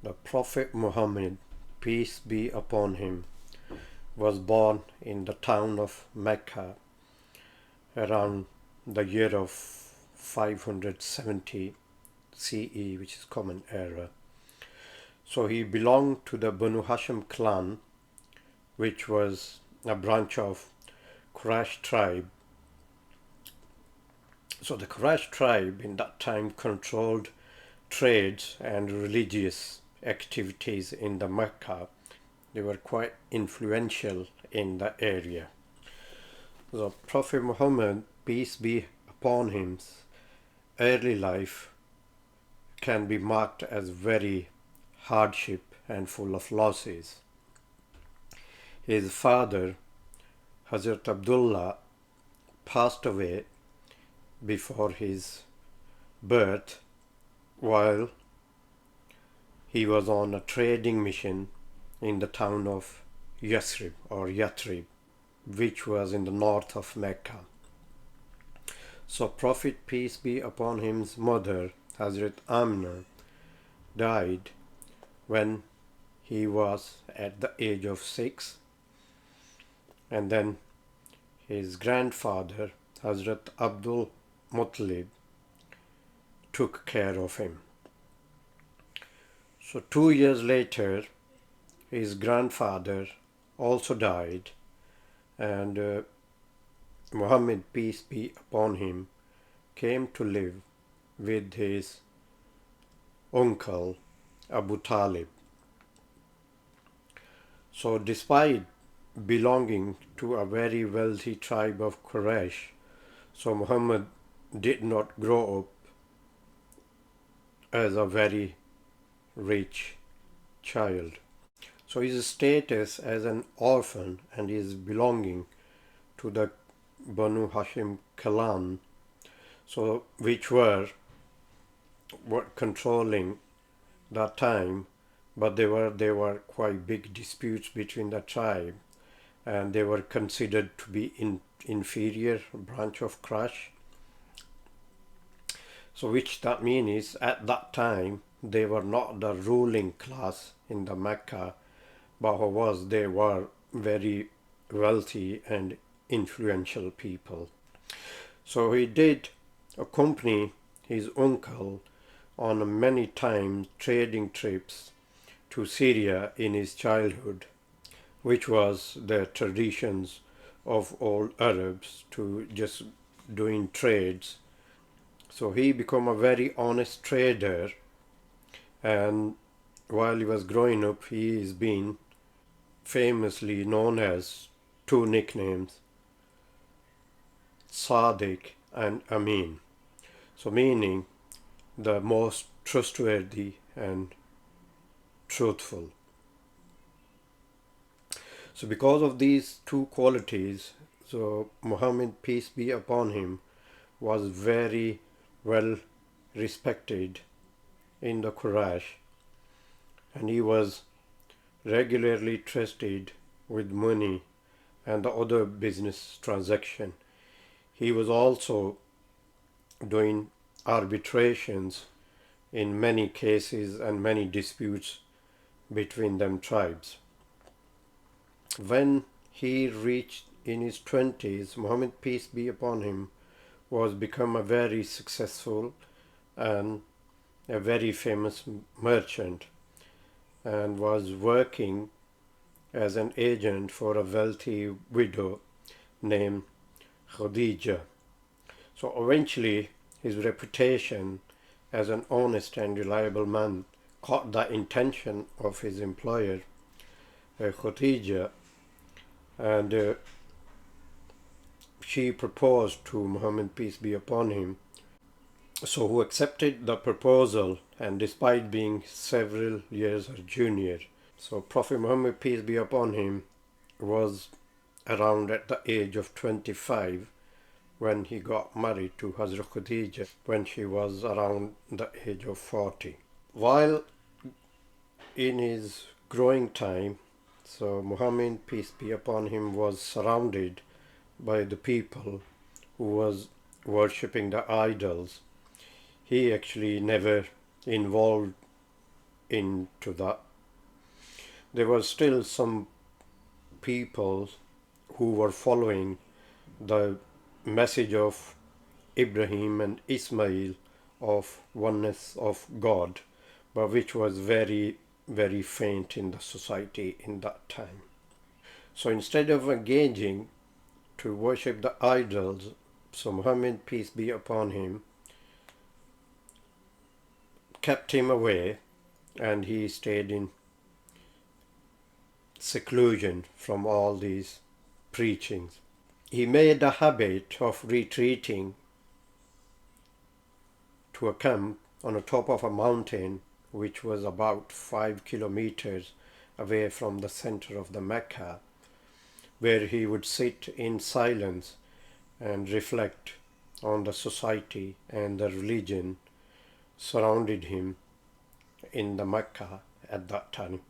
The Prophet Muhammad, peace be upon him, was born in the town of Mecca around the year of 570 CE, which is Common Era. So he belonged to the Banu Hashim clan, which was a branch of Quraysh tribe. So the Quraysh tribe in that time controlled trades and religious activities in the Mecca. They were quite influential in the area. The Prophet Muhammad, peace be upon him, early life can be marked as very hardship and full of losses. His father, Hazrat Abdullah, passed away before his birth while he was on a trading mission in the town of Yathrib or Yathrib, which was in the north of Mecca. So Prophet, peace be upon him's mother, Hazrat Amna, died when he was at the age of 6, and then his grandfather, Hazrat Abdul Muttalib, took care of him. So 2 years later, his grandfather also died, and Muhammad, peace be upon him, came to live with his uncle Abu Talib. So despite belonging to a very wealthy tribe of Quraysh, so Muhammad did not grow up as a very rich child. So his status as an orphan and his belonging to the Banu Hashim clan, so which were controlling that time, but there were quite big disputes between the tribe, and they were considered to be inferior branch of Quraysh. So which that means is at that time they were not the ruling class in the Mecca, but they were very wealthy and influential people. So he did accompany his uncle on many times trading trips to Syria in his childhood, which was the traditions of all Arabs to just doing trades. So he became a very honest trader, and while he was growing up, he is being famously known as two nicknames, Sadiq and Amin. So meaning the most trustworthy and truthful. So because of these two qualities, so Muhammad, peace be upon him, was very well respected in the Quraysh, and he was regularly trusted with money and the other business transaction. He was also doing arbitrations in many cases and many disputes between them tribes. When he reached in his 20s, Muhammad, peace be upon him, was become a very successful and a very famous merchant, and was working as an agent for a wealthy widow named Khadija. So eventually his reputation as an honest and reliable man caught the attention of his employer, Khadija, and she proposed to Muhammad, peace be upon him. So who accepted the proposal, and despite being several years her junior. So Prophet Muhammad, peace be upon him, was around at the age of 25 when he got married to Hazrat Khadija when she was around the age of 40. While in his growing time, so Muhammad, peace be upon him, was surrounded by the people who was worshipping the idols. He actually never involved into that. There were still some people who were following the message of Ibrahim and Ismail of oneness of God, but which was very, very faint in the society in that time. So instead of engaging to worship the idols, so Muhammad, peace be upon him, kept him away, and he stayed in seclusion from all these preachings. He made a habit of retreating to a camp on the top of a mountain which was about 5 kilometers away from the center of the Mecca, where he would sit in silence and reflect on the society and the religion surrounded him in the Mecca at that time.